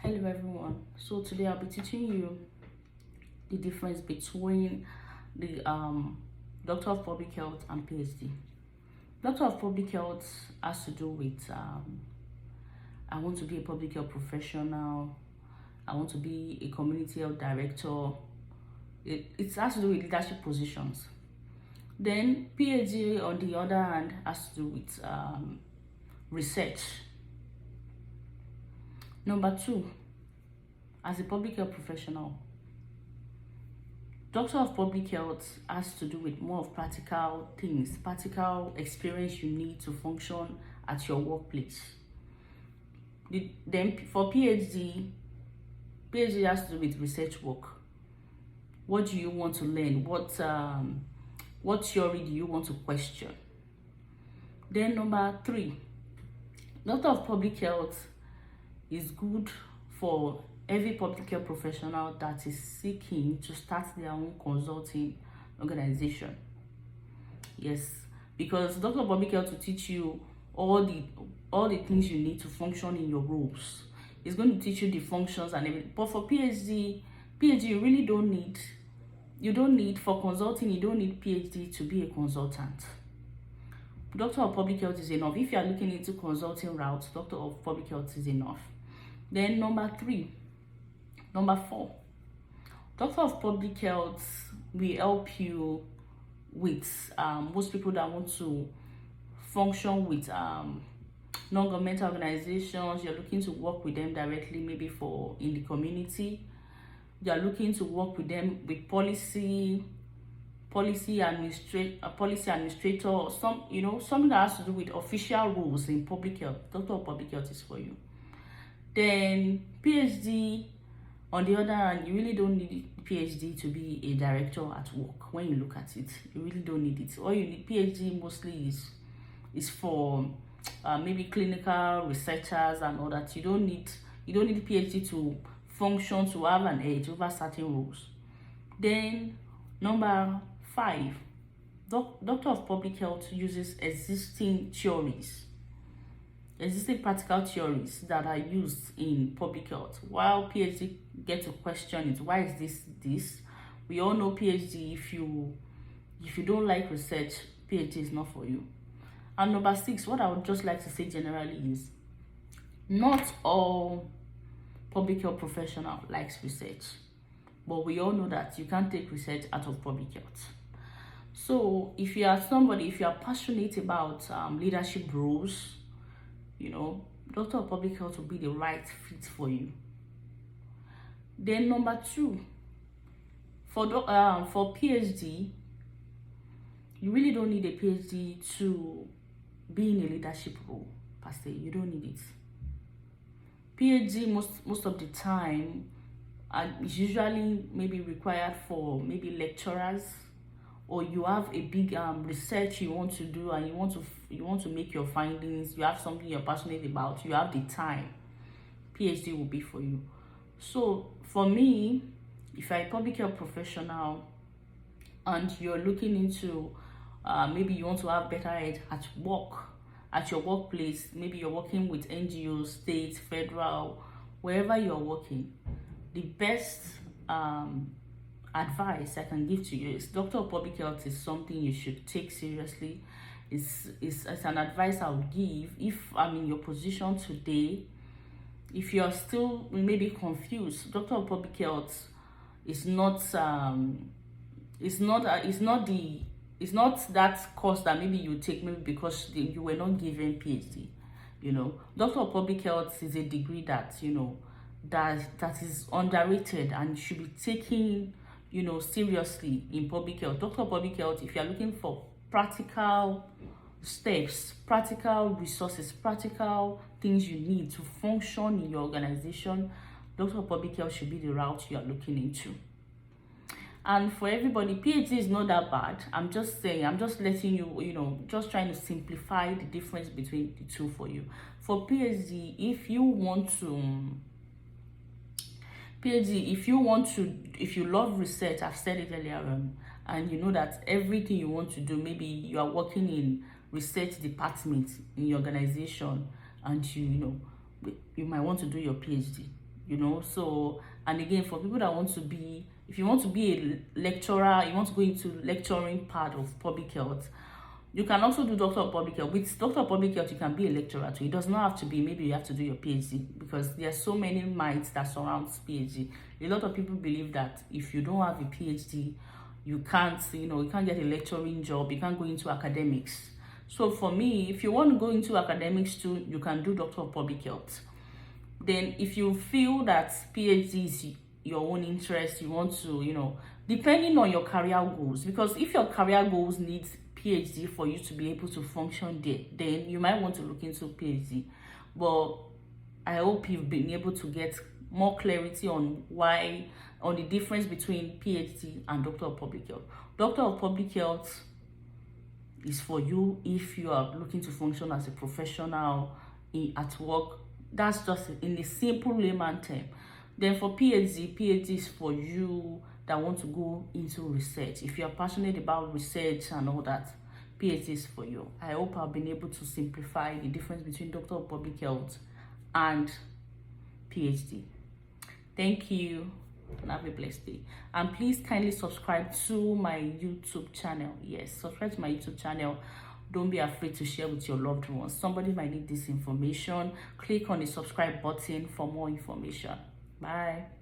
Hello everyone. So today I'll be teaching you the difference between the Doctor of Public Health and PhD. Doctor of Public Health has to do with I want to be a public health professional. I want to be a community health director. It has to do with leadership positions. Then PhD on the other hand has to do with research. Number two, as a public health professional, Doctor of Public Health has to do with more of practical things, practical experience you need to function at your workplace. Then for PhD has to do with research work. What do you want to learn? What theory do you want to question? Then number three, Doctor of Public Health is good for every public health professional that is seeking to start their own consulting organization. Yes, because Doctor of Public Health will teach you all the things you need to function in your roles. It's going to teach you the functions and everything. But for PhD you really don't need for consulting, you don't need PhD to be a consultant. Doctor of Public Health is enough. If you are looking into consulting routes, Doctor of Public Health is enough. Then number four, Doctor of Public Health will help you with most people that want to function with non-governmental organizations. You're looking to work with them directly, maybe in the community. You're looking to work with them with policy administrator, or something that has to do with official rules in public health. Doctor of Public Health is for you. Then PhD, on the other hand, you really don't need PhD to be a director at work. When you look at it, you really don't need it. All you need, PhD mostly is for maybe clinical researchers and all that. You don't need PhD to function, to have an edge over certain roles. Then number five, Doctor of Public Health uses existing practical theories that are used in public health, while PhD get to question it. Why is this? We all know PhD, if you don't like research, PhD is not for you. And number six, what I would just like to say generally is, not all public health professional likes research, but we all know that you can't take research out of public health. So if you are passionate about leadership roles, Doctor of Public Health will be the right fit for you. Then number two, for PhD, you really don't need a PhD to be in a leadership role per se. You don't need it. PhD most of the time is usually maybe required for maybe lecturers, or you have a big research you want to do and you want to make your findings. You have something you're passionate about. You have the time. PhD will be for you. So for me, if you're a public health professional and you're looking into maybe you want to have better health at work, at your workplace, maybe you're working with NGOs, state, federal, wherever you're working, the best advice I can give to you is Doctor of Public Health is something you should take seriously. It's an advice I would give if I'm in your position today. If you're still maybe confused, Doctor of Public Health is not that course that maybe you take maybe because you were not given PhD. Doctor of Public Health is a degree that that is underrated and should be taken seriously in public health. Doctor of Public Health, if you're looking for practical steps, practical resources, practical things you need to function in your organization, Doctor of Public Health should be the route you are looking into. And for everybody, PhD is not that bad. I'm just letting you, just trying to simplify the difference between the two for you. For PhD, if you love research, I've said it earlier on, and you know that everything you want to do, maybe you are working in research department in your organization, and you might want to do your PhD. you know. So, and again, for people that want to be, if you want to be a lecturer, you want to go into lecturing part of public health, you can also do Doctor of Public Health. With Doctor of Public Health, you can be a lecturer too. It does not have to be, maybe you have to do your PhD, because there are so many myths that surrounds PhD. A lot of people believe that if you don't have a PhD, you can't, you can't get a lecturing job, you can't go into academics. So for me, if you want to go into academics too, you can do Doctor of Public Health. Then if you feel that PhD is your own interest, you want to, depending on your career goals, because if your career goals needs PhD for you to be able to function there, then you might want to look into PhD. But I hope you've been able to get more clarity on the difference between PhD and Doctor of Public Health. Doctor of Public Health is for you if you are looking to function as a professional at work. That's just in a simple layman term. Then for PhD is for you that want to go into research. If you are passionate about research and all that, PhD is for you. I hope I've been able to simplify the difference between Doctor of Public Health and PhD. Thank you and have a blessed day. And please kindly subscribe to my YouTube channel. Yes, subscribe to my YouTube channel. Don't be afraid to share with your loved ones. Somebody might need this information. Click on the subscribe button for more information. Bye.